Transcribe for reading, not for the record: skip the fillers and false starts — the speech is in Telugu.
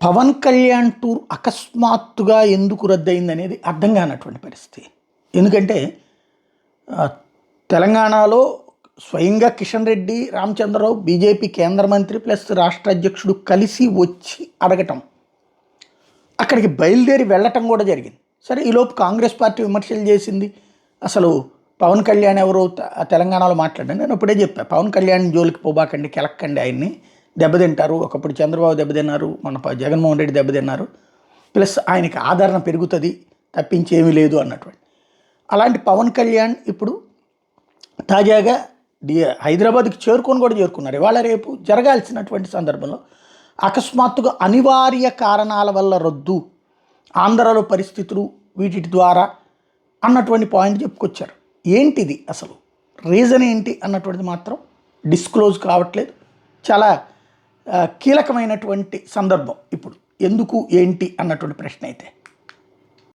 పవన్ కళ్యాణ్ టూర్ అకస్మాత్తుగా ఎందుకు రద్దయింది అనేది అర్థం కానటువంటి పరిస్థితి. ఎందుకంటే తెలంగాణలో స్వయంగా కిషన్ రెడ్డి, రామచంద్రరావు, బీజేపీ కేంద్ర మంత్రి ప్లస్ రాష్ట్ర అధ్యక్షుడు కలిసి వచ్చి అడగటం, అక్కడికి బయలుదేరి వెళ్ళటం కూడా జరిగింది. సరే, ఈలోపు కాంగ్రెస్ పార్టీ విమర్శలు చేసింది. అసలు పవన్ కళ్యాణ్ ఎవరు తెలంగాణలో మాట్లాడాను. నేను ఇప్పుడే చెప్పాను, పవన్ కళ్యాణ్ జోలికి పోబాకండి, కెలక్కండి, ఆయన్ని దెబ్బతింటారు. ఒకప్పుడు చంద్రబాబు దెబ్బతిన్నారు, మన జగన్మోహన్ రెడ్డి దెబ్బతిన్నారు, ప్లస్ ఆయనకి ఆదరణ పెరుగుతుంది తప్పించేమీ లేదు అన్నటువంటి. అలాంటి పవన్ కళ్యాణ్ ఇప్పుడు తాజాగా హైదరాబాద్కి చేరుకున్నారు. ఇవాళ రేపు జరగాల్సినటువంటి సందర్భంలో అకస్మాత్తుగా అనివార్య కారణాల వల్ల రద్దు, ఆంధ్రలో పరిస్థితులు వీటి ద్వారా అన్నటువంటి పాయింట్ చెప్పుకొచ్చారు. ఏంటిది అసలు రీజన్ ఏంటి అన్నటువంటిది మాత్రం డిస్క్లోజ్ కావట్లేదు. చాలా కీలకమైనటువంటి సందర్భం ఇప్పుడు. ఎందుకు ఏంటి అన్నటువంటి ప్రశ్న అయితే